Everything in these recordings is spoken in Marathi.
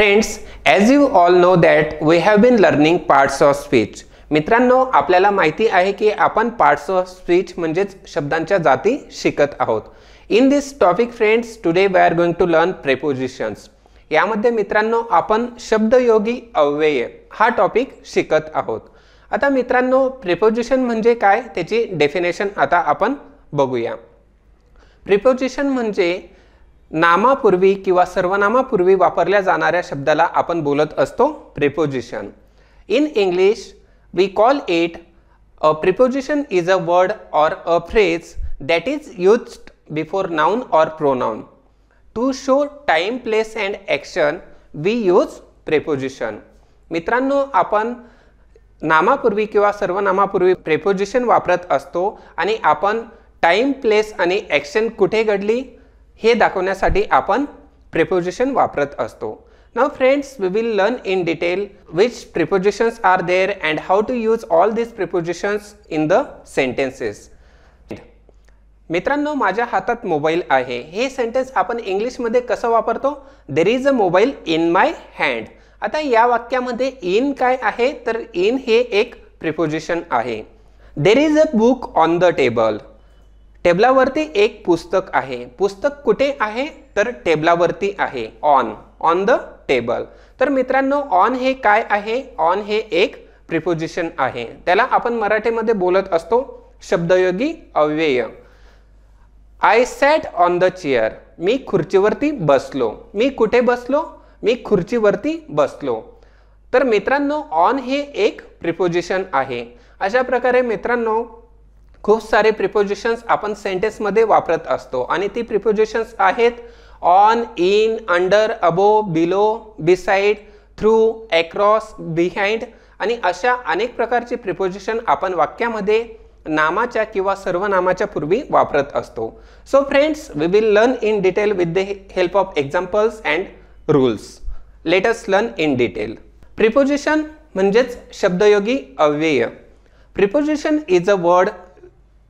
Friends, as you all know that we have been learning parts of speech. मित्रांनो, आपल्याला माहिती आहे की आपण पार्ट्स ऑफ स्पीच म्हणजेच शब्दांच्या जाती शिकत आहोत. In this topic friends, today we are going to learn prepositions. यामध्ये मित्रांनो आपण शब्दयोगी अव्यय हा टॉपिक शिकत आहोत. आता मित्रांनो, प्रेपोजिशन म्हणजे काय त्याची डेफिनेशन आता आपण बघूया. प्रेपोजिशन म्हणजे नामापूर्वी किंवा सर्वनामापूर्वी वापरल्या जाणाऱ्या शब्दाला आपण बोलत असतो preposition. In English we call it a preposition is a word or a phrase that is used before noun or pronoun. To show time, place and action we use preposition. मित्रांनो, आपण नामापूर्वी किंवा सर्वनामापूर्वी प्रेपोजिशन वापरत असतो आणि आपण टाइम, प्लेस आणि ॲक्शन कुठे घडली हे दाखवण्यासाठी आपण प्रेपोजिशन वापरत असतो. Now friends, we will learn in detail which prepositions are there and how to use all these prepositions in the sentences. मित्रांनो, माझ्या हातात मोबाईल आहे हे सेंटेन्स आपण इंग्लिश मध्ये कसं वापरतो? There is a mobile in my hand. आता या वाक्यामध्ये in काय आहे तर in हे एक प्रिपोजिशन आहे. There is a book on the table. टेबलावरती एक पुस्तक आहे. पुस्तक कुठे आहे तर टेबलावरती आहे. On the table. तर मित्रांनो, ऑन हे काय आहे? ऑन हे एक प्रिपोजिशन आहे. त्याला आपण मराठीमध्ये बोलत असतो शब्दयोगी अव्यय. I sat on the chair. मी खुर्चीवरती बसलो. मी कुठे बसलो? मी खुर्चीवरती बसलो. तर मित्रांनो, ऑन हे एक प्रिपोजिशन आहे. अशा प्रकारे मित्रांनो खूप सारे प्रिपोजिशन्स आपण सेंटेन्स मध्ये वापरत असतो आणि ती प्रिपोजिशन्स आहेत on, in, under, above, below, beside, through, across, behind आणि अशा अनेक प्रकारची प्रिपोजिशन आपण वाक्यामध्ये नामाच्या किंवा सर्वनामाच्या पूर्वी वापरत असतो. So friends, we will learn in detail with the help of examples and rules. Let us learn in detail. Preposition म्हणजेच शब्दयोगी अव्यय. Preposition is a word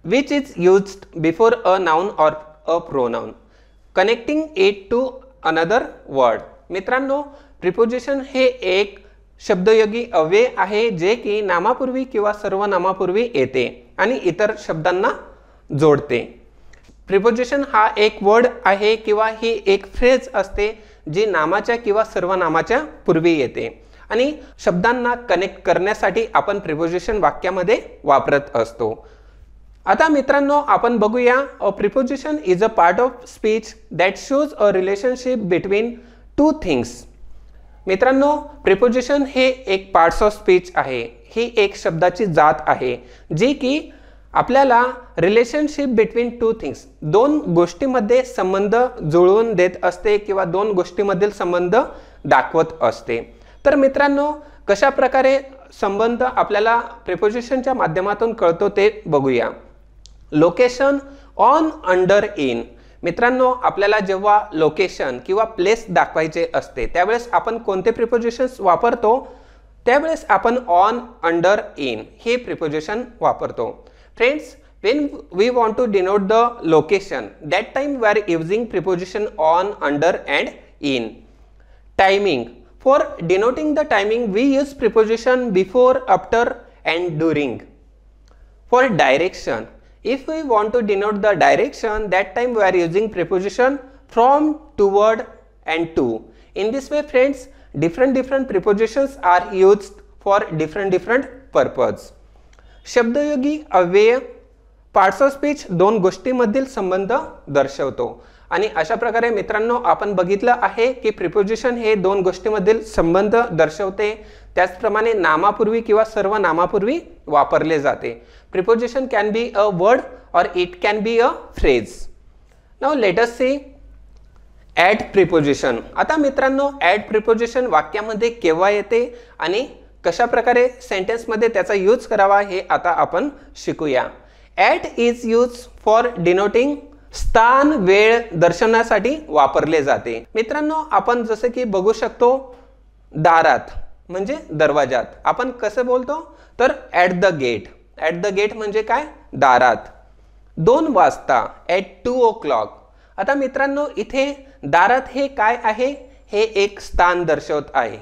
which is used before a noun or a pronoun, connecting it to another word. मित्रांनो, प्रिपोजिशन हे एक शब्दयोगी अव्यय आहे जे की नामापूर्वी किंवा सर्वनामापूर्वी येते आणि इतर शब्दांना जोडते. प्रिपोजिशन हा एक वर्ड आहे किंवा ही एक फ्रेज असते जी नामाच्या किंवा सर्वनामाच्या पूर्वी येते आणि शब्दांना कनेक्ट करण्यासाठी आपण प्रिपोजिशन वाक्यामध्ये वापरत असतो. आता मित्रांनो, आपण बघूया a preposition is a part of speech that shows a relationship between two things. मित्रांनो, प्रिपोजिशन हे एक पार्ट्स ऑफ स्पीच आहे. ही एक शब्दाची जात आहे जी की आपल्याला रिलेशनशिप बिटवीन टू थिंग्स, दोन गोष्टींमध्ये संबंध जुळवून देत असते किंवा दोन गोष्टींमधील संबंध दाखवत असते. तर मित्रांनो, कशा प्रकारे संबंध आपल्याला प्रिपोजिशनच्या माध्यमातून कळतो ते बघूया. Location, on, under, in. मित्रांनो, आपल्याला जेव्हा लोकेशन किंवा प्लेस दाखवायचे असते त्यावेळेस आपण कोणते प्रिपोजिशन्स वापरतो? त्यावेळेस आपण ऑन, अंडर, इन हे प्रिपोजिशन वापरतो. Friends, when we want to denote the location, that time we are using preposition on, under and in. Timing. For denoting the timing we use preposition before, after and during. For direction, if we want to denote the direction, that time we are using preposition from, toward and to. In this way friends, different prepositions are used for different purpose. शब्दयोगी अव्यय पार्ट्स ऑफ स्पीच दोन गोष्टींमधील संबंध दर्शवतो आणि अशा प्रकारे मित्रांनो आपण बघितलं आहे की प्रिपोजिशन हे दोन गोष्टींमधील संबंध दर्शवते. त्याचप्रमाणे नामापूर्वी किंवा सर्वनामापूर्वी वापरले जाते. Preposition can be a word or it can be a phrase. Now let us see at preposition. आता मित्रांनो, ॲड प्रिपोजिशन वाक्यामध्ये केव्हा येते आणि कशा प्रकारे सेंटेन्समध्ये त्याचा यूज करावा हे आता आपण शिकूया. At is use for denoting स्थान, वेळ दर्शवण्यासाठी वापरले जाते. मित्रांनो, आपण जसे की बघू शकतो दारात म्हणजे दरवाजात आपण कसं बोलतो तर at the gate. At the gate म्हणजे काय? दारात. 2 वाजता, ॲट 2 o'clock. आता मित्रांनो, इथे दारात हे काय आहे? हे एक स्थान दर्शवत आहे.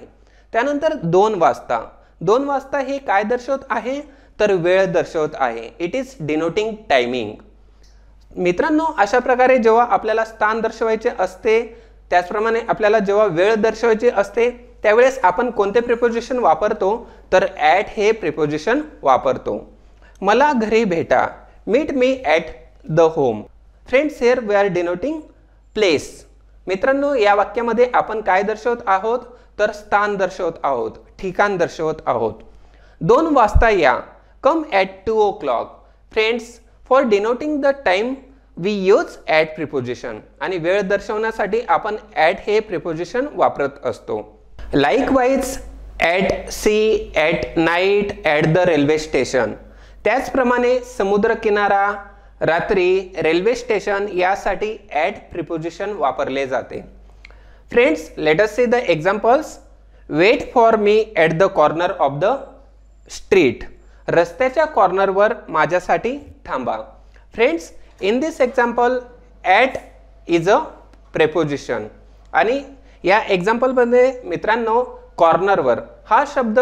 त्यानंतर 2 वाजता, 2 वाजता हे काय दर्शवत आहे तर वेळ दर्शवत आहे. It is denoting timing. मित्रांनो, अशा प्रकारे जेव्हा आपल्याला स्थान दर्शवायचे असते, त्याचप्रमाणे आपल्याला जेव्हा वेळ दर्शवायची असते, त्यावेळेस आपण कोणते प्रिपोजिशन वापरतो तर ॲट हे प्रिपोजिशन वापरतो. मला घरी भेटा, meet me at the home. Friends, here we are denoting place. मित्रांनो, या वाक्यामध्ये आपण काय दर्शवत आहोत तर स्थान दर्शवत आहोत, ठिकाण दर्शवत आहोत. 2 वाजता या, come at 2 o'clock. Friends, for denoting the time we use at preposition. आणि वेळ दर्शवण्यासाठी आपण ॲट हे प्रिपोजिशन वापरत असतो. Likewise at sea, at night, at the railway station. त्याचप्रमाणे समुद्रकिनारा, रात्री, रेल्वे स्टेशन यासाठी ॲट प्रिपोजिशन वापरले जाते. Friends, let us see the examples. Wait for me at the corner of the street. रस्त्याच्या कॉर्नरवर माझ्यासाठी थांबा. Friends, in this example at is a preposition. आणि या एक्झाम्पलमध्ये मित्रांनो, कॉर्नरवर हा शब्द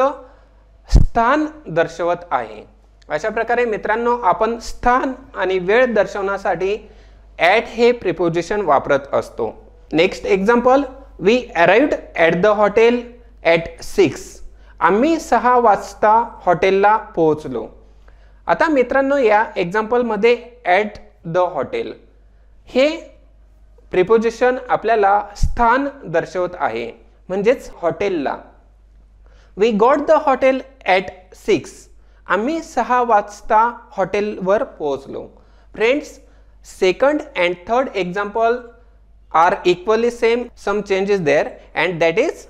स्थान दर्शवत आहे. अशा प्रकारे मित्रांनो, आपण स्थान आणि वेळ दर्शवण्यासाठी ॲट हे प्रिपोजिशन वापरत असतो. Next example. We arrived at the hotel at 6. आम्ही 6 वाजता हॉटेलला पोहोचलो. आता मित्रांनो, या एक्झाम्पलमध्ये ॲट द हॉटेल हे प्रिपोजिशन आपल्याला स्थान दर्शवत आहे, म्हणजेच हॉटेलला. We got the hotel at 6. आम्ही 6 वाजता हॉटेलवर पोहोचलो. Friends, second and third example are equally same. Some changes there and that is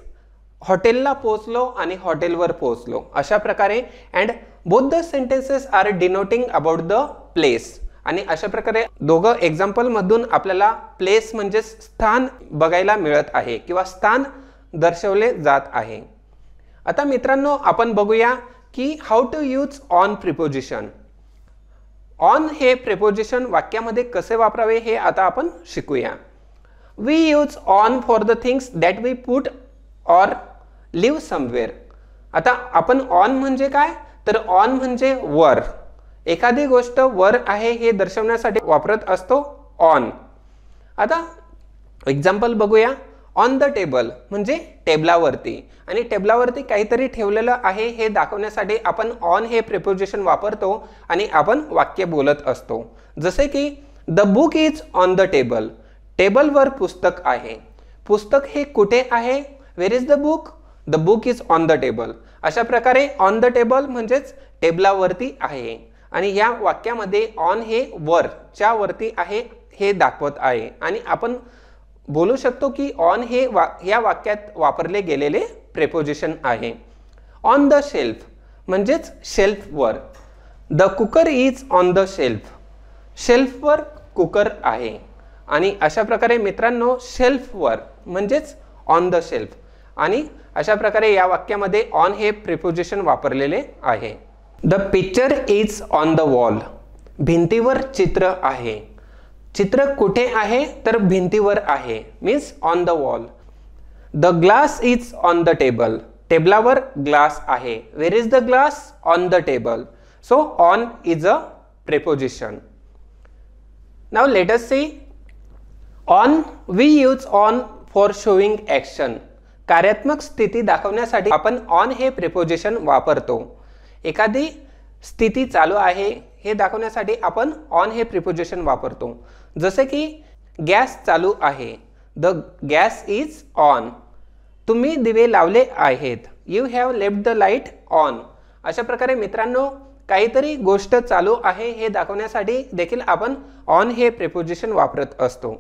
हॉटेलला पोहोचलो आणि हॉटेलवर पोहोचलो. अशा प्रकारे and both the sentences R denoting about the place. आणि अशा प्रकारे दोघं एक्झाम्पलमधून आपल्याला प्लेस म्हणजेच स्थान बघायला मिळत आहे किंवा स्थान दर्शवले जात आहे. आता मित्रांनो, आपण बघूया की how to use on preposition. On हे प्रिपोजिशन वाक्यामध्ये कसे वापरावे हे आता आपण शिकूया. We use on for the things that we put or leave somewhere. आता आपण ऑन म्हणजे काय तर ऑन म्हणजे वर, एखादी गोष्ट वर आहे हे दर्शवण्यासाठी वापरत असतो ऑन. आता एक्झाम्पल बघूया. ऑन द टेबल म्हणजे टेबलावरती, आणि टेबलावरती काहीतरी ठेवलेलं आहे हे दाखवण्यासाठी आपण ऑन हे प्रिपोजिशन वापरतो आणि आपण वाक्य बोलत असतो. जसे की the book is on the table. टेबलवर पुस्तक आहे. पुस्तक हे कुठे आहे? Where is the book? The book is on the table. अशा प्रकारे ऑन द टेबल म्हणजेच टेबलावरती आहे. आणि या वाक्यामध्ये ऑन हे वरच्या वरती आहे हे दाखवत आहे. आणि आपण बोलू शकतो की ऑन हे या वाक्यात वापरले गेलेले प्रेपोजिशन आहे. ऑन द शेल्फ म्हणजेच शेल्फवर. The cooker is on the shelf. शेल्फवर कुकर आहे. आणि अशा प्रकारे मित्रांनो, शेल्फवर म्हणजेच ऑन द शेल्फ. आणि अशा प्रकारे या वाक्यामध्ये ऑन हे प्रिपोजिशन वापरलेले आहे. The picture is on the wall. भिंतीवर चित्र आहे. चित्र कुठे आहे तर भिंतीवर आहे, means on the wall. The glass is on the table. टेबलावर ग्लास आहे. Where is the glass? On the table. So on is a preposition. Now let us see. On we use on for showing action. कार्यात्मक स्थिती दाखवण्यासाठी आपण ऑन हे प्रिपोजिशन वापरतो. एखादी स्थिती चालू आहे हे दाखवण्यासाठी आपण ऑन हे प्रिपोजिशन वापरतो. जसे की गॅस चालू आहे. The gas is on. तुम्ही दिवे लावले आहेत. You have left the light on. अशा प्रकारे मित्रांनो, काहीतरी गोष्ट चालू आहे हे दाखवण्यासाठी देखील आपण ऑन हे प्रिपोजिशन वापरत असतो.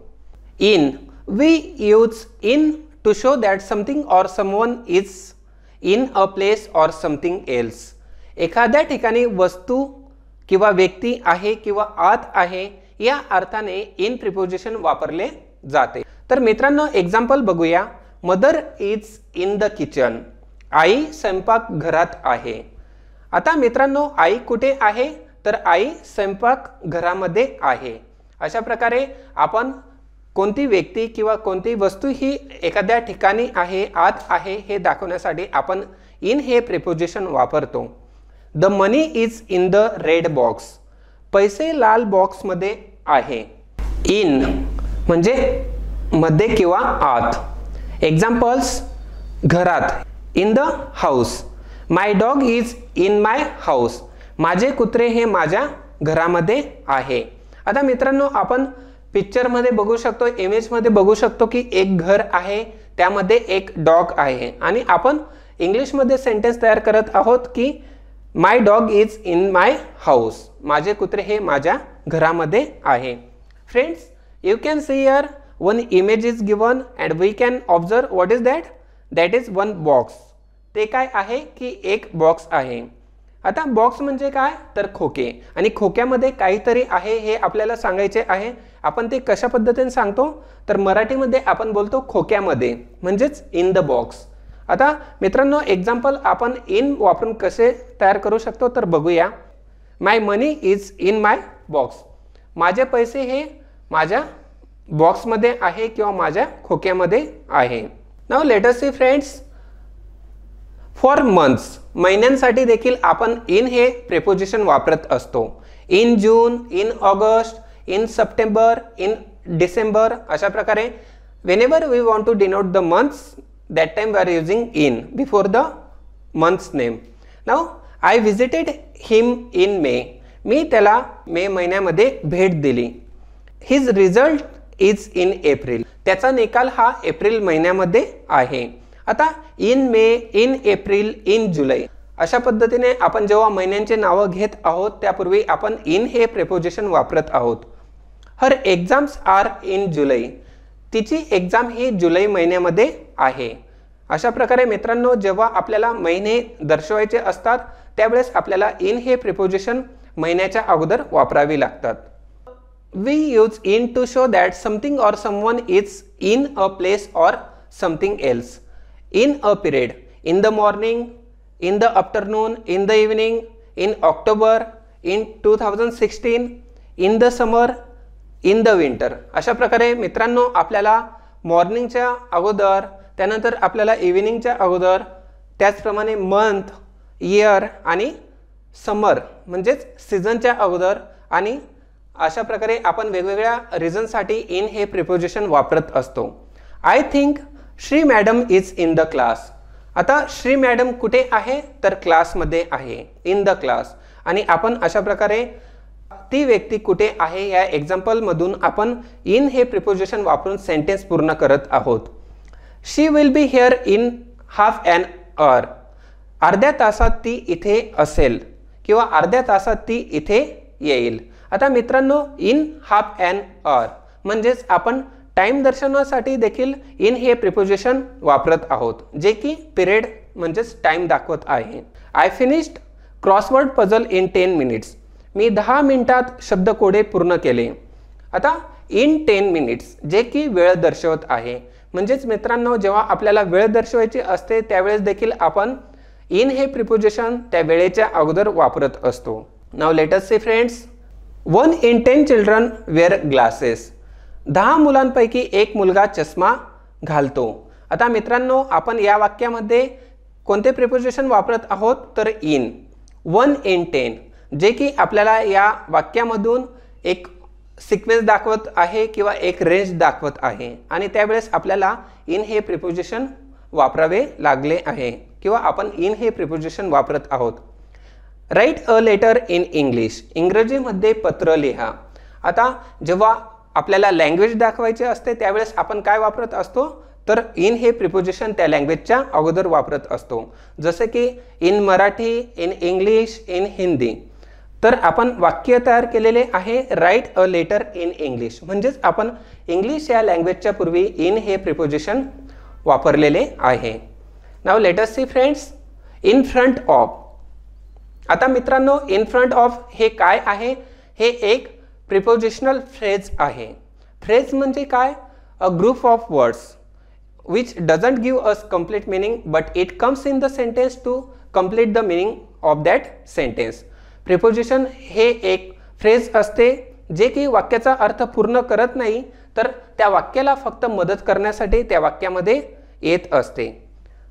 In. We use in to show that something or someone is in a place or something else. एखाद्या ठिकाणी वस्तू किंवा व्यक्ती आहे किंवा आत आहे या अर्थाने इन प्रिपोजिशन वापरले जाते. तर मित्रांनो, एक्झाम्पल बघूया. Mother is in the kitchen. आई स्वयंपाक घरात आहे. आता मित्रांनो, आई कुठे आहे तर आई स्वयंपाक घरामध्ये आहे. अशा प्रकारे आपण कोणती व्यक्ती किंवा कोणती वस्तू ही एखाद्या ठिकाणी आहे, आत आहे हे दाखवण्यासाठी आपण इन हे प्रिपोजिशन वापरतो. The money is in the red box. पैसे लाल बॉक्समध्ये आहे. इन म्हणजे मध्ये किंवा आत. एक्झाम्पल्स, घरात, in the house. My dog is in my house. माझे कुत्रे हे माझ्या घरामध्ये आहे. आता मित्रांनो, आपण पिक्चरमध्ये बघू शकतो, इमेजमध्ये बघू शकतो की एक घर आहे, त्यामध्ये एक डॉग आहे आणि आपण इंग्लिशमध्ये सेंटेन्स तयार करत आहोत की my dog is in my house. माझे कुत्रे हे माझ्या घरामध्ये आहे. Friends, you can see here one image is given and we can observe what is that. That is one box. ते काय आहे की एक बॉक्स आहे. आता बॉक्स म्हणजे काय तर खोके, आणि खोक्यामध्ये काहीतरी आहे हे आपल्याला सांगायचे आहे. आपण ते कशा पद्धतीने सांगतो तर मराठीमध्ये आपण बोलतो खोक्यामध्ये, म्हणजेच इन द बॉक्स. आता मित्रांनो, एक्झाम्पल आपण इन वापरून कसे तयार करू शकतो तर बघूया. माय मनी इज इन माय बॉक्स. माझे पैसे हे माझ्या बॉक्समध्ये आहे किंवा माझ्या खोक्यामध्ये आहे. Now let us see friends, for months, महिन्यांसाठी देखील आपण इन हे प्रिपोजिशन वापरत असतो. In June, in August, in September, in December. अशा प्रकारे whenever we want to denote the months, that time we are using in before the month's name. Now I visited him in May. मी त्याला मे महिन्यामध्ये भेट दिली. His result is in April. त्याचा निकाल हा एप्रिल महिन्यामध्ये आहे. आता in May, in April, in July अशा पद्धतीने आपण जेव्हा महिन्यांचे नावं घेत आहोत त्यापूर्वी आपण इन हे प्रिपोजिशन वापरत आहोत. हर एक्झाम्स आर इन जुलै. तिची एक्झाम ही जुलै महिन्यामध्ये आहे. अशा प्रकारे मित्रांनो, जेव्हा आपल्याला महिने दर्शवायचे असतात त्यावेळेस आपल्याला इन हे प्रिपोजिशन महिन्याच्या अगोदर वापरावी लागतात. We use in to show that something or someone is in a place or something else. In a period, in the morning, in the afternoon, in the evening, in October, in 2016, in the summer, in the winter. अशा प्रकारे मित्रांनो, आपल्याला मॉर्निंगच्या अगोदर, त्यानंतर आपल्याला इव्हिनिंगच्या अगोदर, त्याचप्रमाणे मंथ, इयर आणि समर म्हणजेच सीझनच्या अगोदर, आणि अशा प्रकारे आपण वेगवेगळ्या रिझनसाठी इन हे प्रिपोजिशन वापरत असतो. I think Shri madam is in the class. आता श्री मॅडम कुठे आहे तर क्लासमध्ये आहे, इन द क्लास. आणि आपण अशा प्रकारे ती व्यक्ती कुठे आहे या एक्झाम्पलमधून आपण इन हे प्रिपोजिशन वापरून सेंटेन्स पूर्ण करत आहोत. She will be here in half an hour. अर्ध्या तासात ती इथे असेल किंवा अर्ध्या तासात ती इथे येईल. आता मित्रांनो, इन हाफ ॲन अवर म्हणजेच आपण टाइम दर्शवण्यासाठी देखील इन हे प्रिपोजिशन वापरत आहोत, जे की पिरियड म्हणजेच टाइम दाखवत आहे. I finished crossword puzzle in 10 minutes. मी 10 मिनिटात शब्दकोडे पूर्ण केले. आता इन 10 मिनिट्स जे की वेळ दर्शवत आहे. म्हणजेच मित्रांनो, जेव्हा आपल्याला वेळ दर्शवायची असते त्यावेळेस देखील आपण इन हे प्रिपोजिशन त्या वेळेच्या अगोदर वापरत असतो. Now let us see friends, 1 in 10 children wear glasses. 10 मुलांपैकी एक मुलगा चष्मा घालतो. आता मित्रांनो, आपण या वाक्यामध्ये कोणते प्रिपोजिशन वापरत आहोत तर इन. 1 in 10 जे की आपल्याला या वाक्यामधून एक सिक्वेन्स दाखवत आहे किंवा एक रेंज दाखवत आहे, आणि त्यावेळेस आपल्याला इन हे प्रिपोजिशन वापरावे लागले आहे किंवा आपण इन हे प्रिपोजिशन वापरत आहोत. Write a letter in English. इंग्रजीमध्ये पत्र लिहा. आता जेव्हा आपल्याला लँग्वेज दाखवायची असते त्यावेळेस आपण काय वापरत असतो तर इन हे प्रिपोजिशन त्या लँग्वेजच्या अगोदर वापरत असतो. जसे की in Marathi, in English, in Hindi. तर आपण वाक्य तयार केलेले आहे write a letter in English. म्हणजेच आपण इंग्लिश या लँग्वेजच्या पूर्वी इन हे प्रिपोजिशन वापरलेले आहे. Now let us see friends, in front of. आता मित्रांनो, इन फ्रंट ऑफ हे काय आहे? हे एक प्रिपोजिशनल फ्रेज आहे. फ्रेज म्हणजे काय? A group of words which doesn't give us complete meaning but it comes in the sentence to complete the meaning of that sentence. Preposition हे एक फ्रेज असते जे की वाक्याचा अर्थ पूर्ण करत नाही तर त्या वाक्याला फक्त मदत करण्यासाठी त्या वाक्यामध्ये येत असते.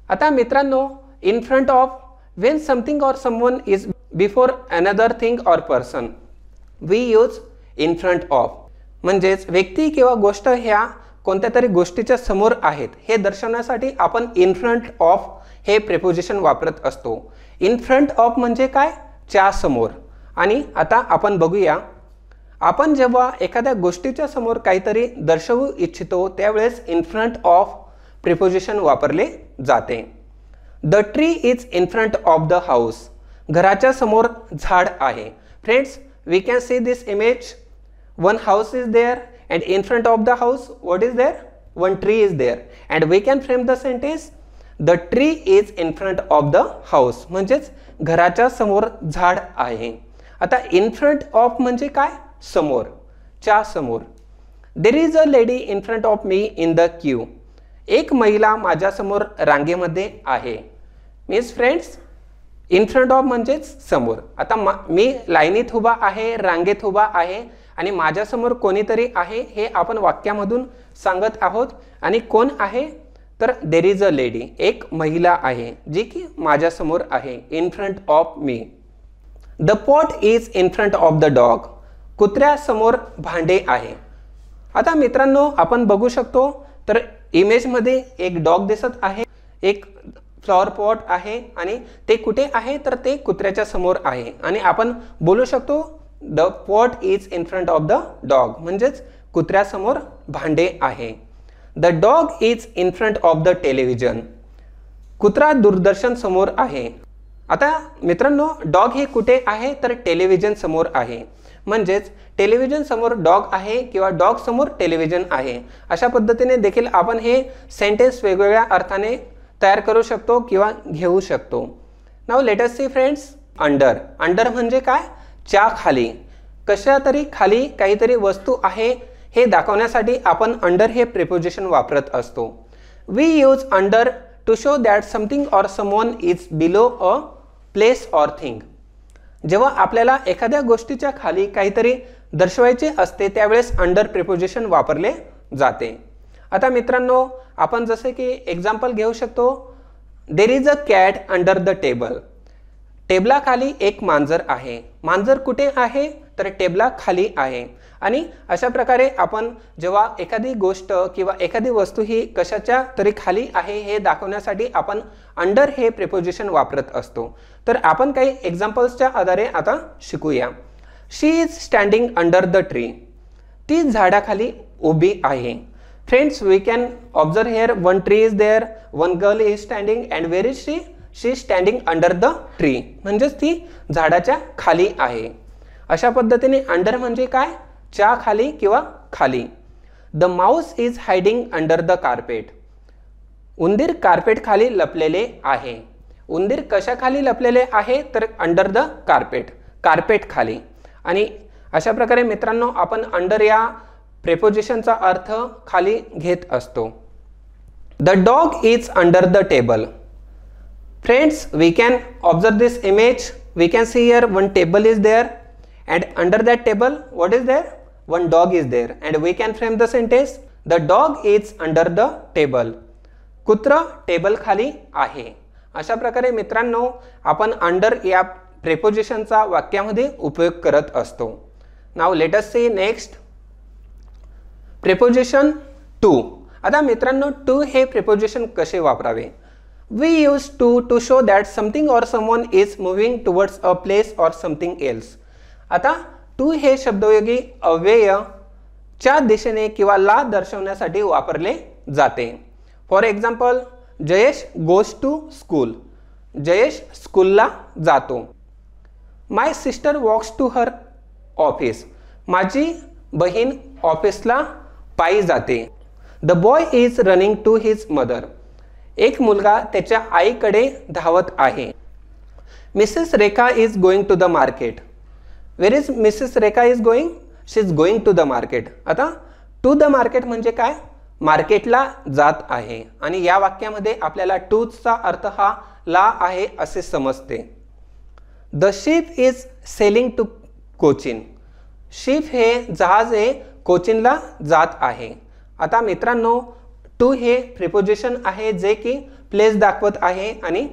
आता मित्रांनो, in front of, when something or someone is before another thing or person, we use in front of. म्हणजेच व्यक्ती किंवा गोष्ट ह्या कोणत्या तरी गोष्टीच्या समोर आहेत हे दर्शवण्यासाठी आपण इन फ्रंट ऑफ हे प्रिपोजिशन वापरत असतो. इन फ्रंट ऑफ म्हणजे काय? च्या समोर. आणि आता आपण बघूया, आपण जेव्हा एखाद्या गोष्टीच्या समोर काहीतरी दर्शवू इच्छितो त्यावेळेस इन फ्रंट ऑफ प्रिपोजिशन वापरले जाते. The tree is in front of the house. घराच्या समोर झाड आहे. Friends, we can see this image. One house is there and in front of the house what is there? One tree is there and we can frame the sentence the tree is in front of the house. म्हणजेच घराच्या समोर झाड आहे. आता इन फ्रंट ऑफ म्हणजे काय? समोर, च्या समोर. देर is a lady in front of me in the Q. एक महिला माझ्यासमोर रांगेमध्ये आहे. Means friends, in front of म्हणजेच समोर. आता मी लाईनीत उभा आहे, रांगेत उभा आहे आणि माझ्यासमोर कोणीतरी आहे हे आपण वाक्यामधून सांगत आहोत. आणि कोण आहे? तर देर इज अ लेडी, एक महिला आहे जी की माझ्यासमोर आहे, in front of me. The pot is in front of the dog. कुत्र्यासमोर भांडे आहे. आता मित्रांनो, आपण बघू शकतो तर इमेजमध्ये एक डॉग दिसत आहे, एक फ्लॉवर पॉट आहे आणि ते कुठे आहे? तर ते कुत्र्याच्या समोर आहे. आणि आपण बोलू शकतो the pot is in front of the dog, म्हणजेच कुत्र्यासमोर भांडे आहे. The dog is in front of the television. कुत्रा दूरदर्शन समोर आहे. आता मित्रांनो, डॉग हे कुठे आहे? तर टेलिव्हिजन समोर आहे. म्हणजेच टेलिव्हिजन समोर डॉग आहे किंवा डॉग समोर टेलिव्हिजन आहे. अशा पद्धतीने देखील आपण हे सेंटेन्स वेगवेगळ्या अर्थाने तयार करू शकतो किंवा घेऊ शकतो. Now let us see friends, under. Under म्हणजे काय? च्या खाली. कशा तरी खाली काहीतरी वस्तू आहे हे दाखवण्यासाठी आपण अंडर हे प्रिपोजिशन वापरत असतो. We use under to show that something or someone is below a place or thing. जेव्हा आपल्याला एखाद्या गोष्टीच्या खाली काहीतरी दर्शवायचे असते त्यावेळेस अंडर प्रिपोजिशन वापरले जाते. आता मित्रांनो, आपण जसे की एक्झाम्पल घेऊ शकतो. There is a cat under the table. टेबलाखाली एक मांजर आहे. मांजर कुठे आहे? तर टेबलाखाली आहे. आणि अशा प्रकारे आपण जेव्हा एखादी गोष्ट किंवा एखादी वस्तू ही कशाच्या तरी खाली आहे हे दाखवण्यासाठी आपण अंडर हे प्रिपोजिशन वापरत असतो. तर आपण काही एक्झाम्पल्सच्या आधारे आता शिकूया. She is standing under the tree. ती झाडाखाली उभी आहे. Friends, we can observe here one tree is there, one girl is standing and where is she? She is standing under the tree. म्हणजेच ती झाडाच्या खाली आहे. अशा पद्धतीने अंडर म्हणजे काय? च्या खाली किंवा खाली. The Mouse is hiding under the carpet. उंदीर कार्पेट खाली लपलेले आहे. उंदीर कशाखाली लपलेले आहे? तर अंडर द कार्पेट, कार्पेट खाली. आणि अशा प्रकारे मित्रांनो, आपण अंडर या प्रेपोजिशनचा अर्थ खाली घेत असतो. The dog is under the table. Friends, we can observe this image. We can see here one table is there and under that table what is there? One dog is there and we can frame the sentence the dog is under the table. कुत्रा टेबल खाली आहे. अशा प्रकारे मित्रांनो, आपण अंडर या प्रेपोजिशनचा वाक्यामध्ये उपयोग करत असतो. Now let us see next preposition to. आता मित्रांनो, टू हे प्रेपोजिशन कसे वापरावे? We use to show that something or someone is moving towards a place or something else. आता टू हे शब्दयोगी अव्यय च्या दिशेने किंवा ला दर्शवण्यासाठी वापरले जाते. For example, Jayesh goes to school. Jayesh स्कूलला जातो. My sister walks to her office. माझी बहीण ऑफिसला पायी जाते. The boy is running to his mother. एक मुलगा त्याच्या आईकडे धावत आहे. Mrs Rekha is going to the market. Where is Mrs Rekha is going? She is going to the market. आता टू द मार्केट म्हणजे काय? मार्केटला जात आहे. आणि या वाक्यामध्ये आपल्याला टूचा अर्थ हा ला आहे असे समजते. The ship is sailing to Cochin. Ship हे जहाज हे कोचीनला जात आहे। आता मित्रांनो टू हे प्रिपोजिशन आहे जे की प्लेस दाखवत आहे आणि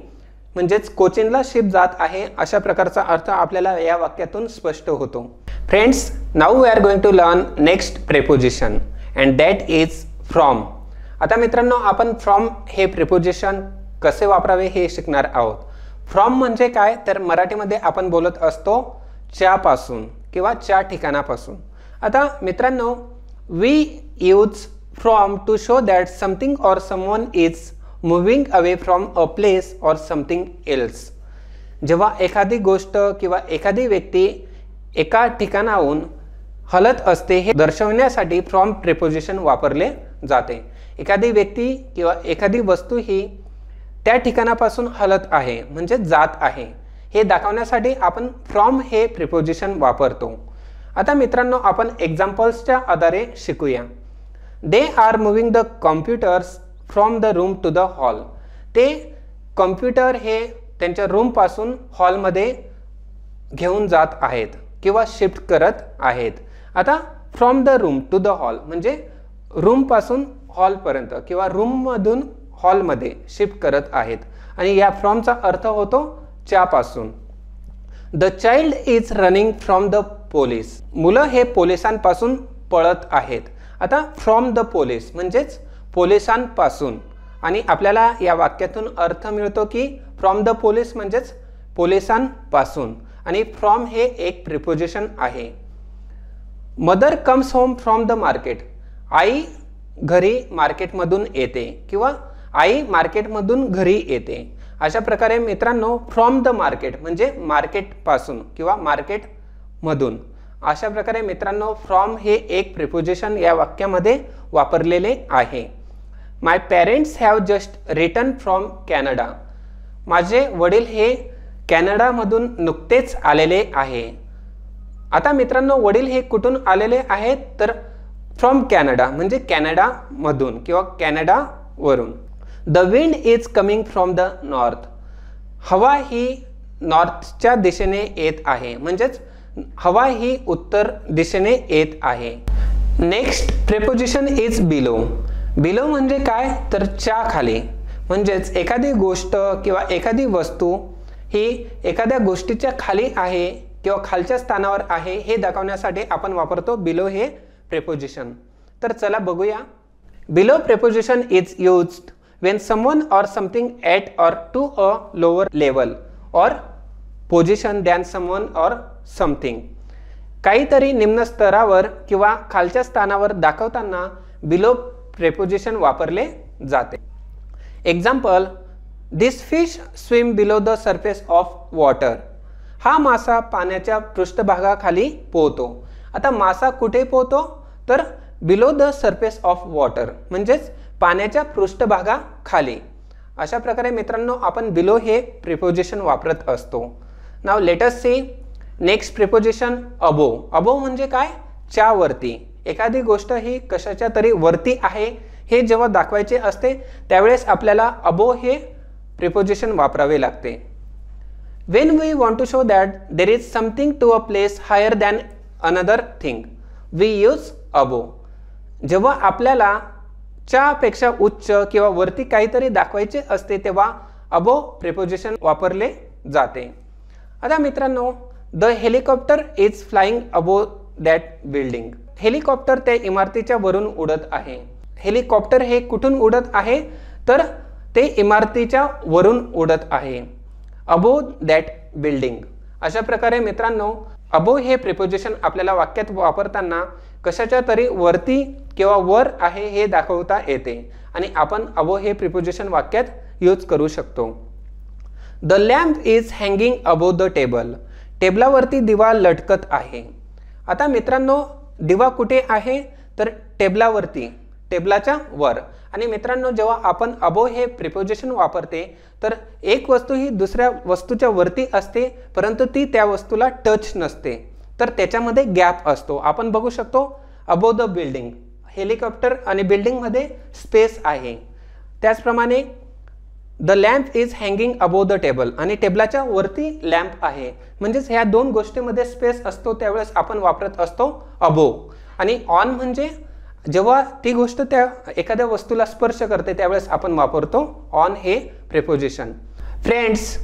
म्हणजेच कोचीनला शिप जात आहे अशा प्रकारचा अर्थ आपल्याला या वाक्यातून स्पष्ट होतो। Friends, now we are going to learn next preposition and that is from. आता मित्रांनो आपण फ्रॉम हे प्रिपोजिशन कसे वापरावे हे शिकणार आहोत। फ्रॉम म्हणजे काय तर मराठीमध्ये आपण बोलत असतो च्या पासून किंवा च्या ठिकाणापासून। आता मित्रांनो we use from to show that something or someone is moving away from a place or something else. जेव्हा एखादी गोष्ट किंवा एखादी व्यक्ती एका ठिकाणाहून हलत असते हे दर्शवण्यासाठी फ्रॉम प्रिपोजिशन वापरले जाते। एखादी व्यक्ती किंवा एखादी वस्तू ही त्या ठिकाणापासून हलत आहे म्हणजे जात आहे हे दाखवण्यासाठी आपण फ्रॉम हे प्रिपोजिशन वापरतो। आता मित्रांनो आपण एक्झाम्पल्सच्या आधारे शिकूया। They are moving the computers from the room to the hall. ते कॉम्प्युटर हे त्यांच्या रूमपासून हॉलमध्ये घेऊन जात आहेत किंवा शिफ्ट करत आहेत। आता from the room to the hall म्हणजे रूमपासून हॉलपर्यंत किंवा रूममधून हॉलमध्ये शिफ्ट करत आहेत आणि या फ्रॉमचा अर्थ होतो च्यापासून। The child is running from the police. मुलं हे पोलिसांपासून पळत आहेत। आता फ्रॉम द पोलीस म्हणजेच पोलिसांपासून आणि आपल्याला या वाक्यातून अर्थ मिळतो की फ्रॉम द पोलीस म्हणजेच पोलिसांपासून आणि फ्रॉम हे एक प्रिपोजिशन आहे। Mother comes home from the market. आई घरी मार्केटमधून येते किंवा आई मार्केटमधून घरी येते। अशा प्रकारे मित्रांनो फ्रॉम द मार्केट म्हणजे मार्केटपासून किंवा मार्केटमधून अशा प्रकारे मित्रांनो फ्रॉम हे एक प्रिपोजिशन या वाक्यामध्ये वापरलेले आहे। My parents have just return from Canada. माझे वडील हे कॅनडामधून नुकतेच आलेले आहे। आता मित्रांनो वडील हे कुठून आलेले आहेत तर फ्रॉम कॅनडा म्हणजे कॅनडामधून किंवा कॅनडावरून। The wind is coming from the north. हवा ही नॉर्थच्या दिशेने येत आहे म्हणजेच हवा ही उत्तर दिशेने येत आहे। Next preposition is below. Below म्हणजे काय तर च्या खाली म्हणजेच एखादी गोष्ट किंवा एखादी वस्तू ही एखाद्या गोष्टीच्या खाली आहे किंवा खालच्या स्थानावर आहे हे दाखवण्यासाठी आपण वापरतो बिलो हे प्रिपोजिशन। तर चला बघूया। Below preposition is used when someone or something at or to a lower level or position than someone or something। काहीतरी निम्न स्तरावर किंवा खालच्या स्थानावर दाखवताना बिलो प्रिपोजिशन वापरले जाते। Example, this fish swim below the surface of water. हा मासा पाण्याच्या पृष्ठभागाखाली पोहतो। आता मासा कुठे पोहतो तर below the surface of water म्हणजेच पाण्याच्या पृष्ठभागाखाली। अशा प्रकारे मित्रांनो आपण बिलो हे प्रिपोजिशन वापरत असतो। Now let us see next preposition above. Above म्हणजे काय च्या वरती। एखादी गोष्ट ही कशाच्या तरी वरती आहे हे जेव्हा दाखवायचे असते त्यावेळेस आपल्याला अबो हे प्रिपोजिशन वापरावे लागते। When we want to show that there is something to a place higher than another thing, we use above। जेव्हा आपल्याला च्या पेक्षा उच्च किंवा वरती काहीतरी दाखवायचे असते तेव्हा अबो प्रिपोजिशन वापरले जाते। आता मित्रांनो the helicopter is flying above that building. Helicopter त्या इमारतीच्या वरून उडत आहे। हेलिकॉप्टर हे कुठून उडत आहे तर ते इमारतीच्या वरून उडत आहे अबोव दॅट बिल्डिंग। अशा प्रकारे मित्रांनो अबोव हे प्रिपोजिशन आपल्याला वाक्यात वापरताना कशाच्या तरी वरती किंवा वर आहे हे दाखवता येते आणि आपण अबोव हे प्रिपोजिशन वाक्यात यूज करू शकतो। The lamp is hanging above the table. टेबलावरती दिवा लटकत आहे। आता मित्रांनो दिवा कुठे आहे तर टेबलावरती, टेबलाच्या वर। आणि मित्रांनो जेव्हा आपण अबोव हे प्रिपोजिशन वापरते तर एक वस्तू ही दुसऱ्या वस्तूच्या वरती असते परंतु ती त्या वस्तूला टच नसते तर त्याच्यामध्ये गॅप असतो। आपण बघू शकतो अबोव द बिल्डिंग, हेलिकॉप्टर आणि बिल्डिंग मध्ये स्पेस आहे। त्याचप्रमाणे the lamp is hanging above the table आणि टेबलाच्या वरती लॅम्प आहे म्हणजेच ह्या दोन गोष्टींमध्ये स्पेस असतो त्यावेळेस आपण वापरत असतो अबोव। आणि ऑन म्हणजे जेव्हा ती गोष्ट त्या एखाद्या वस्तूला स्पर्श करते त्यावेळेस आपण वापरतो ऑन हे preposition. Friends,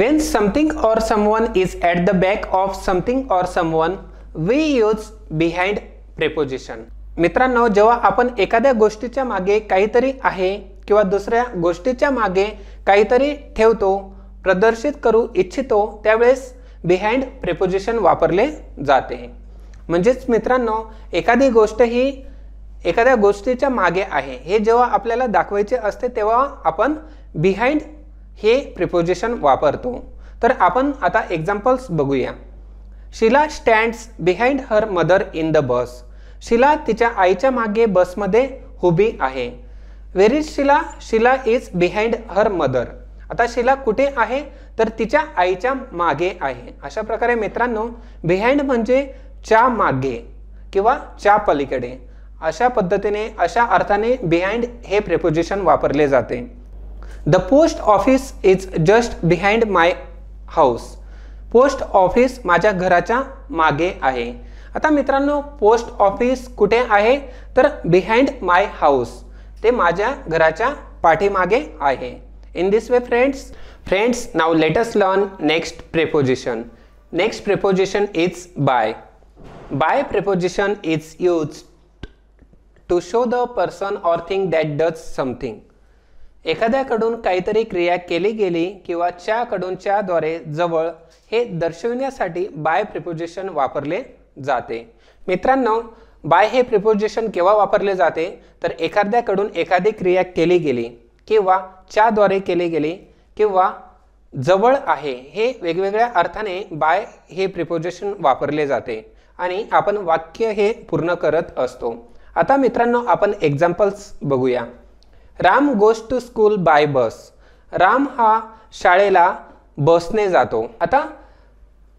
when something or someone is at the back of something or someone, we use behind preposition. मित्रांनो, जेव्हा आपण एखाद्या गोष्टीच्या मागे काहीतरी आहे किंवा दुसऱ्या गोष्टीच्या मागे काहीतरी ठेवतो, प्रदर्शित करू इच्छितो, त्यावेळेस behind preposition वापरले जाते. म्हणजेच मित्रांनो, एखादी गोष्ट ही एखाद्या गोष्टीच्या मागे आहे हे जेव्हा आपल्याला दाखवायचे असते तेव्हा आपण behind हे प्रिपोजिशन वापरतो. तर आपण आता एक्झाम्पल्स बघूया. Sheela stands behind her mother in the bus. Sheela तिच्या आईच्या मागे बसमध्ये उभी आहे. Where is Sheela? Sheela is behind her mother. आता शीला कुठे आहे? तर तिच्या आईच्या मागे आहे. अशा प्रकारे मित्रांनो, बिहाइंड म्हणजे च्या मागे किंवा च्या पलीकडे, अशा पद्धतीने अशा अर्थाने बिहाइंड हे प्रिपोजिशन वापरले जाते. The post office is just behind my house. Post office माझ्या घराच्या मागे आहे. आता मित्रांनो, पोस्ट ऑफिस कुठे आहे? तर बिहाइंड माय हाऊस, ते माझ्या घराच्या पाठीमागे आहे. In this way friends, now let us learn next preposition. Next preposition is by. By preposition is used to show the person or thing that does something. एखाद्याकडून काहीतरी क्रिया केली गेली किंवा च्याकडून च्याद्वारे जवळ हे दर्शविण्यासाठी बाय प्रिपोजिशन वापरले जाते. मित्रांनो, बाय हे प्रिपोजिशन केव्हा वापरले जाते? तर एखाद्याकडून एखादी क्रिया केली गेली किंवा च्याद्वारे केली गेली किंवा जवळ आहे हे वेगवेगळ्या अर्थाने बाय हे प्रिपोजिशन वापरले जाते आणि आपण वाक्य हे पूर्ण करत असतो. आता मित्रांनो, आपण एक्झाम्पल्स बघूया. Ram goes to school by bus. Ram हा शाळेला बसने जातो. आता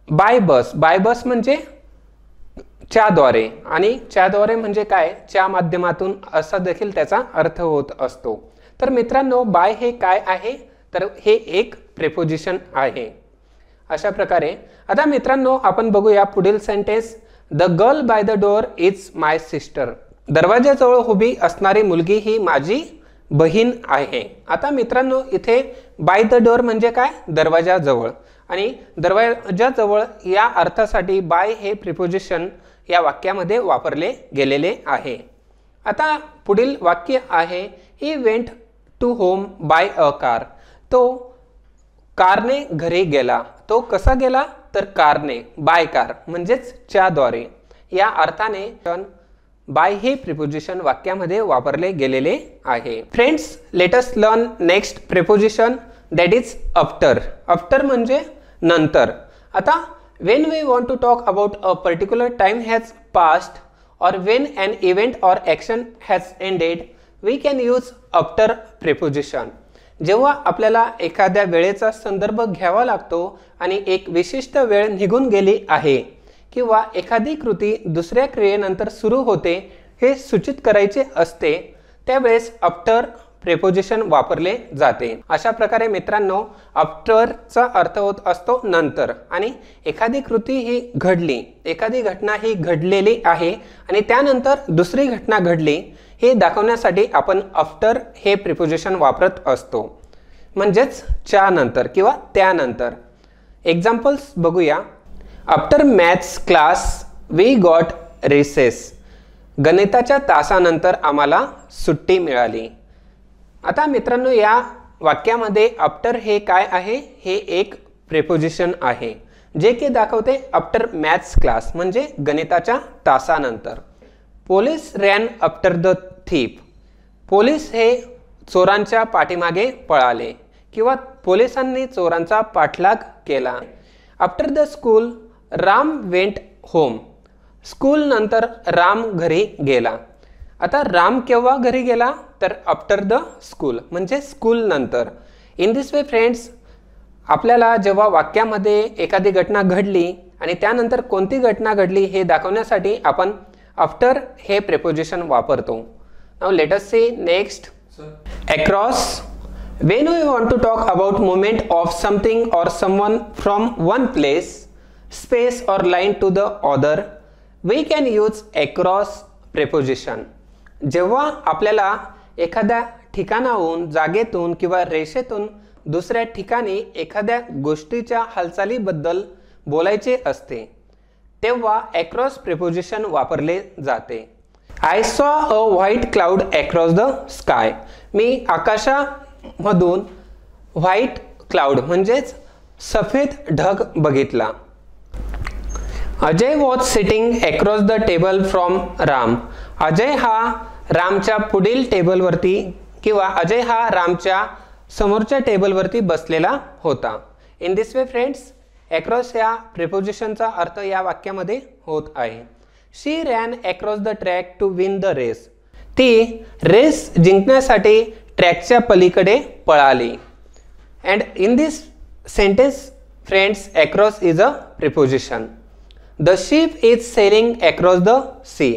बाय बस म्हणजे च्याद्वारे, आणि च्याद्वारे म्हणजे काय? च्या माध्यमातून असा देखील त्याचा अर्थ होत असतो. तर मित्रांनो, बाय हे काय आहे? तर हे एक प्रिपोजिशन आहे. अशा प्रकारे आता मित्रांनो, आपण बघूया पुढील sentence. The girl by the door is my sister. दरवाजाजवळ उभी असणारी मुलगी ही माझी बहीण आहे. आता मित्रांनो, इथे बाय द डोअर म्हणजे काय? दरवाजाजवळ, आणि दरवाजाजवळ या अर्थासाठी बाय हे प्रिपोजिशन या वाक्यामध्ये वापरले गेलेले आहे. आता पुढील वाक्य आहे, he went to home by a car. तो कारने घरी गेला. तो कसा गेला? तर कारने, बाय कार म्हणजेच च्याद्वारे. या अर्थाने बाय हे प्रिपोजिशन वाक्यामध्ये वापरले गेलेले आहे. Friends, let us learn next preposition that is after. After म्हणजे नंतर. आता when we want to talk about a particular time has passed or when an event or action has ended, we can use after preposition. जेव्हा आपल्याला एखाद्या वेळेचा संदर्भ घ्यावा लागतो आणि एक विशिष्ट वेळ निघून गेली आहे किंवा एखादी कृती दुसऱ्या क्रियेनंतर सुरू होते हे सूचित करायचे असते, त्यावेळेस आफ्टर प्रिपोजिशन वापरले जाते. अशा प्रकारे मित्रांनो, आफ्टरचा अर्थ होत असतो नंतर, आणि एखादी कृती ही घडली, एखादी घटना ही घडलेली आहे आणि त्यानंतर दुसरी घटना घडली हे दाखवण्यासाठी आपण आफ्टर हे प्रिपोजिशन वापरत असतो, म्हणजेच च्या नंतर किंवा त्यानंतर. एक्झाम्पल्स बघूया. After maths class we got recess. गणिताच्या तासानंतर आम्हाला सुट्टी मिळाली. आता मित्रांनो, या वाक्यामध्ये आफ्टर हे काय आहे? हे एक प्रिपोजिशन आहे जे की दाखवते आफ्टर मॅथ्स क्लास म्हणजे गणिताच्या तासानंतर. Police ran after the thief. Police हे चोरांच्या पाठीमागे पळाले किंवा पोलिसांनी चोरांचा पाठलाग केला. After the school Ram went home. School नंतर राम घरी गेला. आता राम केव्हा घरी गेला? तर आफ्टर द स्कूल म्हणजे स्कूल नंतर. इन दिस वे फ्रेंड्स, आपल्याला जेव्हा वाक्यामध्ये एखादी घटना घडली आणि त्यानंतर कोणती घटना घडली हे दाखवण्यासाठी आपण आफ्टर हे प्रिपोजिशन वापरतो. Now let us see next. Across. When we want to talk about movement of something or someone from one place, space or line to the other, we can use across preposition. जेव्हा आपल्याला एखाद्या ठिकाणाहून, जागेतून किंवा रेषेतून दुसऱ्या ठिकाणी एखाद्या गोष्टीच्या हालचालीबद्दल बोलायचे असते तेव्हा अक्रॉस प्रिपोजिशन वापरले जाते. I saw a white cloud across the sky. मी आकाशामधून व्हाईट क्लाउड म्हणजेच सफेद ढग बघितला. Ajay was sitting across the table from Ram. Ajay हा रामच्या पुढील टेबलवरती किंवा अजय हा रामच्या समोरच्या टेबलवरती बसलेला होता. In this way friends, across या प्रिपोजिशनचा अर्थ या वाक्यामध्ये होत आहे. She ran across the track to win the race. ती रेस जिंकण्यासाठी ट्रॅकच्या पलीकडे पळाली. And in this sentence friends, across is a preposition. The ship is sailing across the sea.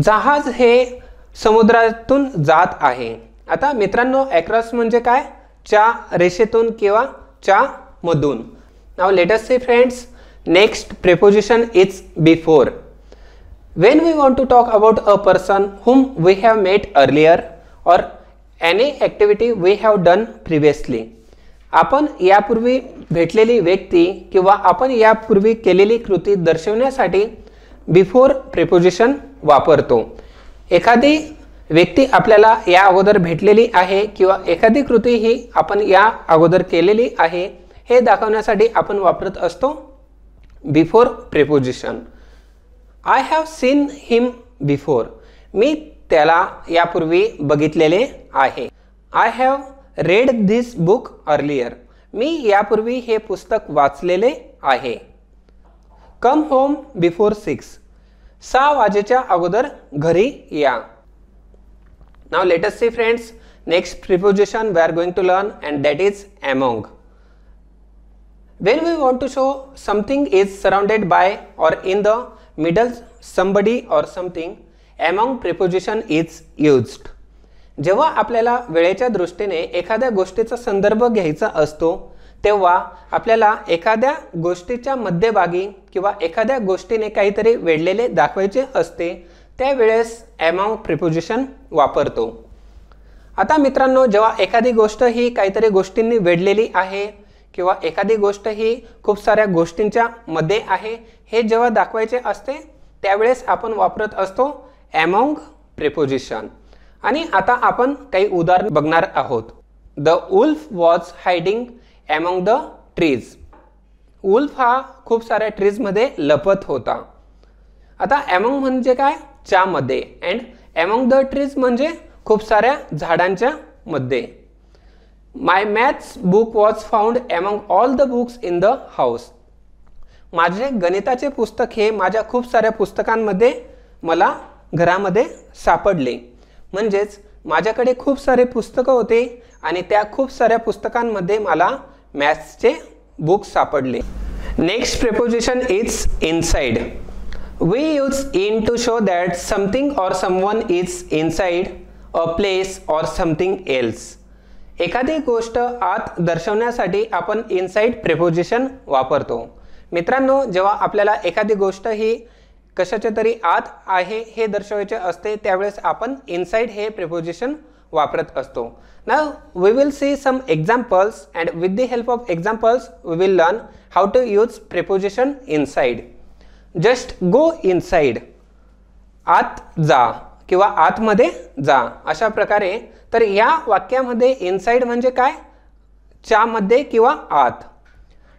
जहाज हे समुद्रातून जात आहे. आता मित्रांनो, अक्रॉस म्हणजे काय? च्या रेषेतून किंवा च्या मधून. Now let us see friends, next preposition is before. When we want to talk about a person whom we have met earlier or any activity we have done previously, आपण यापूर्वी भेटलेली व्यक्ती किंवा आपण यापूर्वी केलेली कृती दर्शवण्यासाठी बिफोर प्रिपोजिशन वापरतो. एखादी व्यक्ती आपल्याला या अगोदर भेटलेली आहे किंवा एखादी कृती ही आपण या अगोदर केलेली आहे हे दाखवण्यासाठी आपण वापरत असतो before preposition. I have seen him before. मी त्याला यापूर्वी बघितलेले आहे. I have read this book earlier. मी यापूर्वी हे पुस्तक वाचलेले आहे. Come home before 6. 6 वाजेच्या अगोदर घरी या. Now let us see friends, next preposition we are going to learn and that is among. When we want to show something is surrounded by or in the middle somebody or something, among preposition is used. जेव्हा आपल्याला वेळेच्या दृष्टीने एखाद्या गोष्टीचा संदर्भ घ्यायचा असतो तेव्हा आपल्याला एखाद्या गोष्टीच्या मध्यभागी किंवा एखाद्या गोष्टीने काहीतरी वेढलेले दाखवायचे असते त्यावेळेस among preposition वापरतो. आता मित्रांनो, जेव्हा एखादी गोष्ट ही काहीतरी गोष्टींनी वेढलेली आहे किंवा एखादी गोष्ट ही खूप साऱ्या गोष्टींच्या मध्ये आहे हे जेव्हा दाखवायचे असते त्यावेळेस आपण वापरत असतो अमॉंग प्रिपोजिशन. आणि आता आपण काही उदाहरण बघणार आहोत. The wolf was hiding among the trees. Wolf हा खूप साऱ्या ट्रीज मध्ये लपत होता. आता अमॉंग म्हणजे काय? च्या मध्ये. अँड अमॉंग द ट्रीज म्हणजे खूप साऱ्या झाडांच्या मध्ये. My maths book was found among all the books in the house. माझे गणिताचे पुस्तक हे माझ्या खूप साऱ्या पुस्तकांमध्ये मला घरामध्ये सापडले. म्हणजेच माझ्याकडे खूप सारे पुस्तकं होते आणि त्या खूप साऱ्या पुस्तकांमध्ये मला मॅथ्सचे बुक सापडले. Next preposition is inside. We use in to show that something or someone is inside a place or something else. एखादी गोष्ट आत दर्शवण्यासाठी आपण इनसाइड प्रिपोजिशन वापरतो. मित्रांनो, जेव्हा आपल्याला एखादी गोष्ट ही कशाच्या तरी आत आहे हे दर्शवायचे असते त्यावेळेस आपण इनसाइड हे प्रिपोजिशन वापरत असतो. Now we will see some examples and with the help of examples we will learn how to use preposition inside. Just go inside. आत जा किंवा आतमध्ये जा अशा प्रकारे. तर या वाक्यामध्ये इनसाइड म्हणजे काय? च्या मध्ये किंवा आत.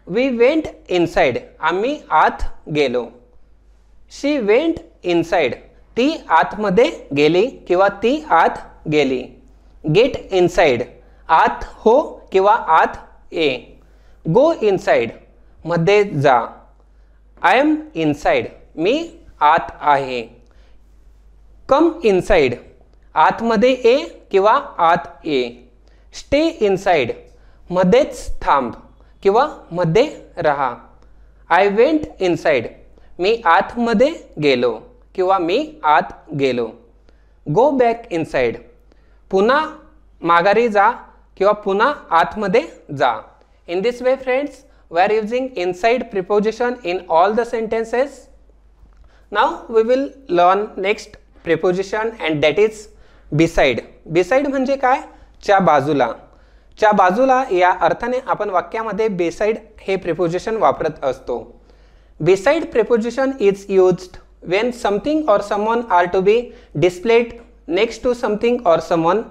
We went inside. आम्ही आत गेलो. She went inside. ती आतमध्ये गेली किंवा ती आत गेली. Get inside. आत हो किंवा आत ये. Go inside. मध्ये जा. I am inside. मी आत आहे. Come inside. आतमध्ये ये किंवा आत ये. Stay inside. मध्येच थांब किंवा मध्ये राहा. I went inside. मी आतमध्ये गेलो किंवा मी आत गेलो. Go back inside. पुन्हा माघारी जा किंवा पुन्हा आतमध्ये जा. In this way friends, we are using inside preposition in all the sentences. Now we will learn next preposition and that is beside. Beside म्हणजे काय? च्या बाजूला. च्या बाजूला या अर्थाने आपण वाक्यामध्ये beside हे preposition वापरत असतो. Beside preposition is used when something or someone are to be displayed next to something or someone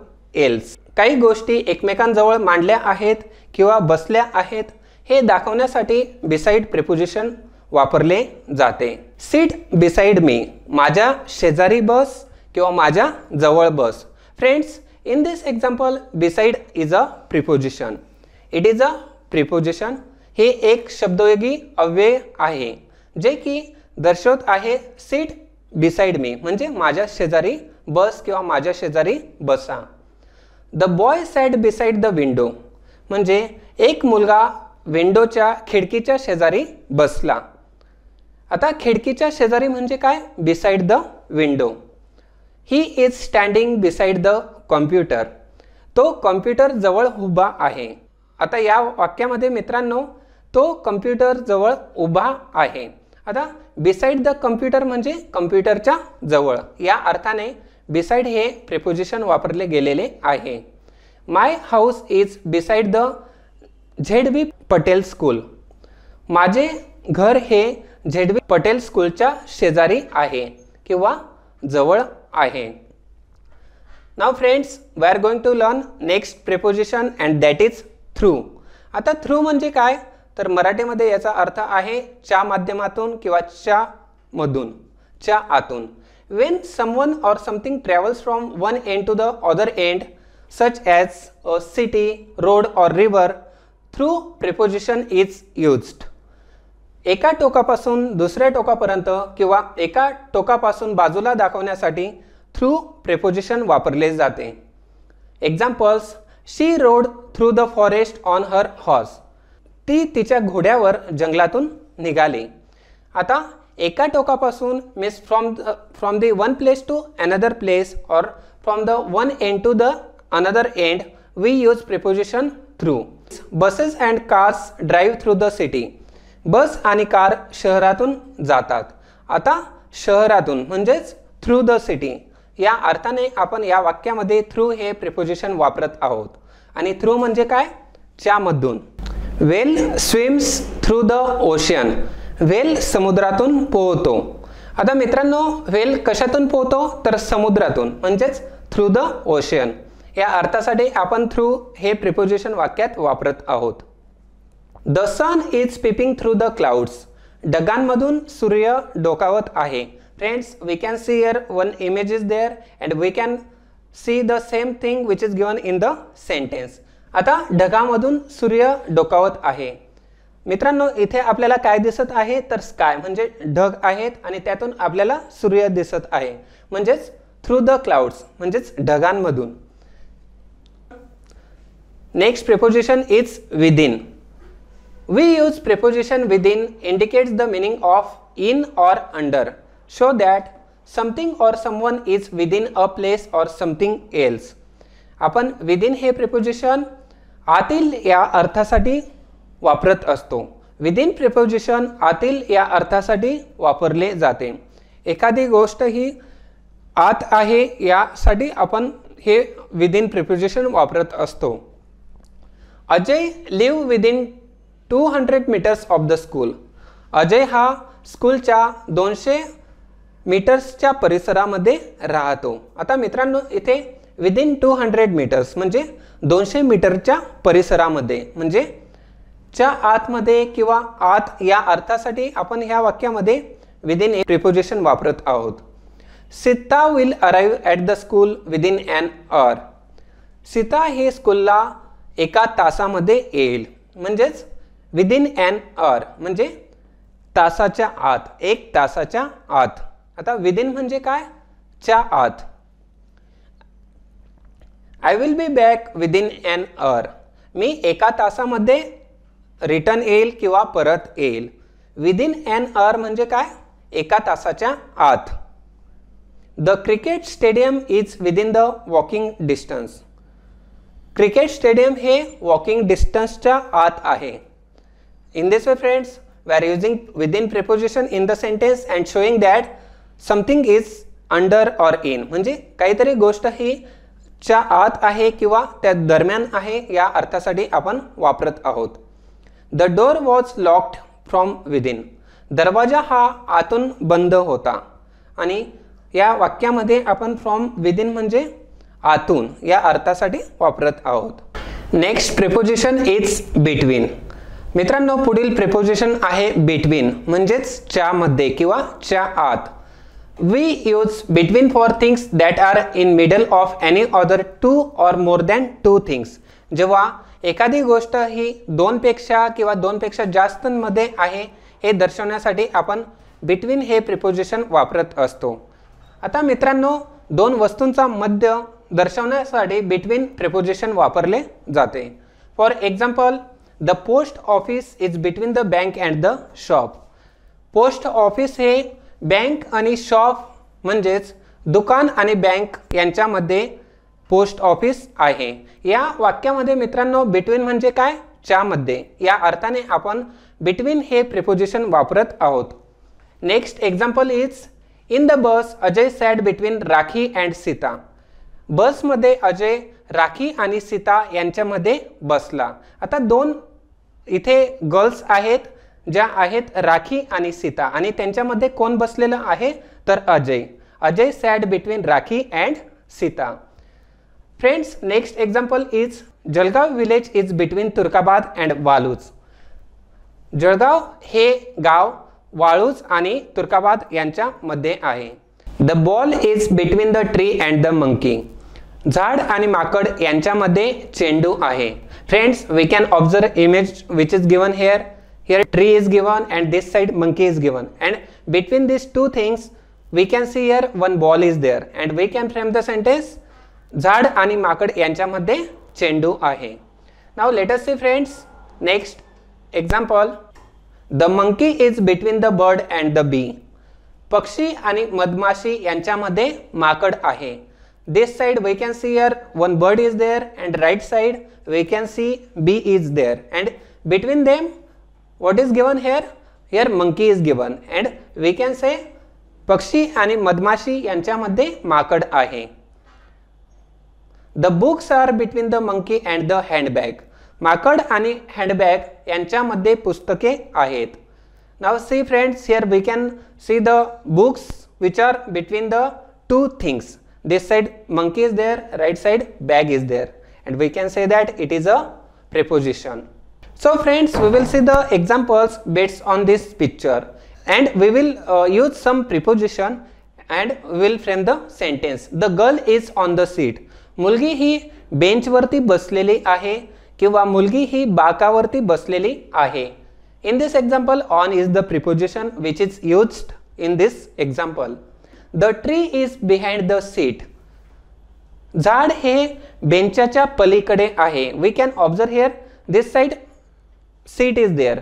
else. काही गोष्टी एकमेकांजवळ मांडल्या आहेत किंवा बसल्या आहेत हे दाखवण्यासाठी beside preposition वापरले जाते. Sit beside me. माझ्या शेजारी बस किंवा माझ्या जवळ बस. Friends, in this example beside is a preposition. It is a preposition. हे एक शब्दयोगी अव्यय आहे जे की दर्शवत आहे sit beside me म्हणजे माझ्या शेजारी बस किंवा माझ्या शेजारी बसा. The boy sat beside the window म्हणजे एक मुलगा विंडोच्या खिडकीच्या शेजारी बसला. आता खिडकीच्या शेजारी म्हणजे काय? beside the window. He is standing beside the computer. तो कॉम्प्युटर जवळ उभा आहे. आता या वाक्यामध्ये मित्रांनो तो कॉम्प्युटर जवळ उभा आहे. आता beside the computer म्हणजे कॉम्प्युटरच्या जवळ या अर्थाने beside हे प्रिपोजिशन वापरले गेलेले आहे. My house is beside the ZV Patel school. माझे घर हे ZV पटेल स्कूलच्या शेजारी आहे किंवा जवळ आहे. Now friends, we are going to learn next preposition and that is through. आता through म्हणजे काय? तर मराठीमध्ये याचा अर्थ आहे च्या माध्यमातून किंवा च्या मधून, च्या आतून. When someone or something travels from one end to the other end such as a city, road or river, through preposition is used. एका टोकापासून दुसऱ्या टोकापर्यंत किंवा एका टोकापासून बाजूला दाखवण्यासाठी थ्रू प्रिपोजिशन वापरले जाते. Examples, she rode through the forest on her horse. ती तिच्या घोड्यावर जंगलातून निघाली. आता एका टोकापासून means from the one place to another place or from the one end to the other end we use preposition through. Buses and cars drive through the city. Bus आणि कार शहरातून जातात. आता शहरातून म्हणजेच थ्रू द सिटी या अर्थाने आपण या वाक्यामध्ये थ्रू हे प्रिपोजिशन वापरत आहोत. आणि थ्रू म्हणजे काय? च्या मधून. वेल स्विम्स थ्रू द ओशन. वेल समुद्रातून पोहतो. आता मित्रांनो वेल कशातून पोहतो? तर समुद्रातून म्हणजेच थ्रू द ओशन या अर्थासाठी आपण थ्रू हे प्रिपोजिशन वाक्यात वापरत आहोत. The sun is peeping through the clouds. ढगांमधून सूर्य डोकावत आहे. Friends, we can see here one image is there and we can see the same thing which is given in the sentence. आता ढगामधून सूर्य डोकावत आहे. मित्रांनो इथे आपल्याला काय दिसत आहे? तर स्काय म्हणजे ढग आहेत आणि त्यातून आपल्याला सूर्य दिसत आहे म्हणजेच थ्रू द क्लाउड्स म्हणजेच ढगांमधून. Next preposition is within. We use preposition within indicates the meaning of in or under. Show that something or someone is within a place or something else. आपण within हे preposition आतील या अर्थासाठी वापरत असतो. within preposition आतील या अर्थासाठी वापरले जाते. एखादी गोष्ट ही आत आहे यासाठी आपण हे within preposition वापरत असतो. Ajay live within 200 meters of the school. Ajay हा स्कूलच्या 200 मीटर्सच्या परिसरामध्ये राहतो. आता मित्रांनो इथे विदिन 200 मीटर्स म्हणजे 200 मीटरच्या परिसरामध्ये म्हणजे च्या आतमध्ये किंवा आत या अर्थासाठी आपण ह्या वाक्यामध्ये विदिन प्रिपोजिशन वापरत आहोत. Sita will arrive at the school within an आवर. सीता हे स्कूलला एका तासामध्ये येईल म्हणजेच विदिन ॲन आवर म्हणजे तासाच्या आत, एक तासाच्या आत. आता विदिन म्हणजे काय? च्या आत. I will be back within an hour. मी एका तासामध्ये रिटर्न येईल किंवा परत येईल. विदिन ॲन आवर म्हणजे काय? एका तासाच्या आत. The cricket stadium is within the walking distance. Cricket stadium हे वॉकिंग डिस्टन्सच्या आत आहे. In this way friends, we are using within preposition in the sentence and showing that something is under or in, म्हणजे काहीतरी गोष्ट ही च्या आत आहे किंवा त्या दरम्यान आहे या अर्थासाठी आपण वापरत आहोत. The door was locked from within, दरवाजा हा आतून बंद होता. आणि या वाक्यामध्ये आपण फ्रॉम विदिन म्हणजे आतून या अर्थासाठी वापरत आहोत. Next preposition is between. मित्रांनो, पुढील प्रिपोजिशन आहे बिटवीन, म्हणजेच च्या मध्ये किंवा च्या आत. We use between for things that are in middle of any other two or more than two things. जेव्हा एखादी गोष्ट ही दोनपेक्षा किंवा दोनपेक्षा जास्तमध्ये आहे हे दर्शवण्यासाठी आपण बिटवीन हे प्रिपोजिशन वापरत असतो. आता मित्रांनो, दोन वस्तूंचा मध्य दर्शवण्यासाठी बिटवीन प्रिपोजिशन वापरले जाते. For example, the post office is between the bank and the shop. Post office हे बँक आणि शॉप म्हणजेच दुकान आणि बँक यांच्यामध्ये पोस्ट ऑफिस आहे. या वाक्यामध्ये मित्रांनो बिटवीन म्हणजे काय, च्यामध्ये, या अर्थाने आपण बिटवीन हे प्रिपोजिशन वापरत आहोत. Next example is in the bus Ajay sat between Rakhi and Sita. बसमध्ये अजय राखी आणि सीता यांच्यामध्ये बसला. आता दोन इथे गर्ल्स आहेत ज्या आहेत राखी आणि सीता, आणि त्यांच्यामध्ये कोण बसलेलं आहे तर Ajay. Ajay sat between Rakhi and Sita. Friends, next example is Jalgaon village is between Turkabad and Waluj. Jalgaon हे गाव वाळूज आणि तुर्काबाद यांच्यामध्ये आहे. The ball is between the tree and the monkey. झाड आणि माकड यांच्यामध्ये चेंडू आहे. Friends, we can observe image which is given here. Here tree is given and this side monkey is given, and between these two things we can see here one ball is there, and we can frame the sentence झाड आणि माकड यांच्यामध्ये चेंडू आहे. Now let us see friends, next example, the monkey is between the bird and the bee. पक्षी आणि मधमाशी यांच्यामध्ये माकड आहे. This side we can see here one bird is there, and right side we can see bee is there, and between them what is given here? Here monkey is given, and we can say पक्षी आणि मधमाशी यांच्यामध्ये माकड आहे. The books are between the monkey and the handbag. माकड आणि हँडबॅग यांच्यामध्ये पुस्तके आहेत. Now see friends, here we can see the books which are between the two things. This side monkey is there, right side bag is there, and we can say that it is a preposition. So friends, we will see the examples based on this picture, and we will use some preposition and we will frame the sentence. The girl is on the seat. मुलगी ही बेंचवरती बसलेली आहे किंवा मुलगी ही बाकावरती बसलेली आहे. In this example, on is the preposition which is used in this example. The tree is behind the seat. झाड हे बेंचाच्या पलीकडे आहे. We can observe here this side seat is there,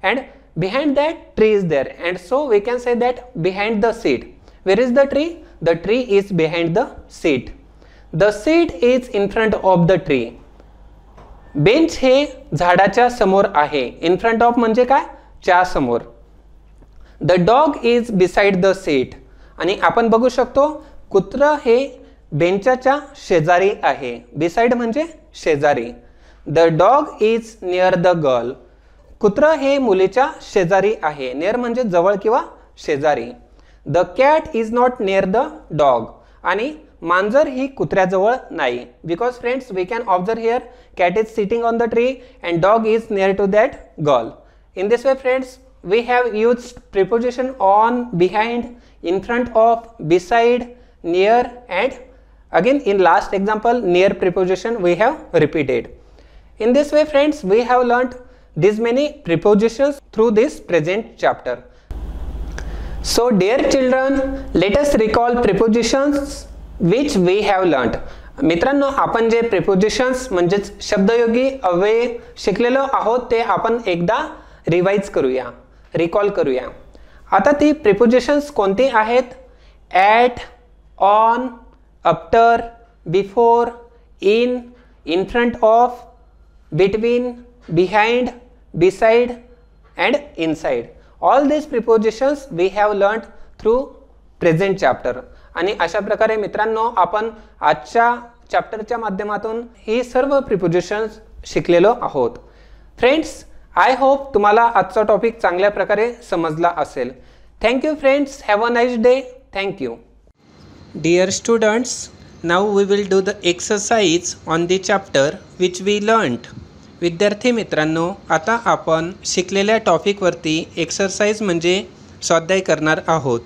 and behind that tree is there, and so we can say that behind the seat. Where is the tree? The tree is behind the seat. The seat is in front of the tree. Bench हे झाडाच्या समोर आहे. in front of म्हणजे काय, च्या समोर. The dog is beside the seat. आणि आपण बघू शकतो कुत्रा हे बेंचाच्या शेजारी आहे. beside म्हणजे शेजारी. The dog is near the girl. कुत्रा हे मुलीच्या शेजारी आहे. near म्हणजे जवळ किंवा शेजारी. The cat is not near the dog. आणि मांजर ही कुत्र्याजवळ नाही. Because friends, we can observe here cat is sitting on the tree and dog is near to that girl. In this way friends, we have used preposition on, behind, in front of, beside, near, and again in last example near preposition we have repeated. In this way friends, we have learnt these many prepositions through this present chapter. So dear children, let us recall prepositions which we have learnt. मित्रांनो, आपण जे prepositions म्हणजेच शब्दयोगी अव्यय शिकलेलो आहोत ते आपण एकदा रिवाइज करूया, रिकॉल करूया. आता ती prepositions कोणती आहेत? at, on, after, before, in front of, between, behind, beside, and inside. All these prepositions we have learnt through present chapter. आणि अशा प्रकारे मित्रांनो आपण आजच्या चॅप्टरच्या माध्यमातून ही सर्व प्रिपोजिशन्स शिकलेलो आहोत. फ्रेंड्स, आय होप तुम्हाला आजचा टॉपिक चांगल्या प्रकारे समजला असेल. Thank you friends, have a nice day. Thank you. Dear students, now we will do the exercise on the chapter which we learned. विद्यार्थी मित्रांनो, आता आपण शिकलेल्या टॉपिकवरती एक्सरसाइज म्हणजे स्वाध्याय करणार आहोत.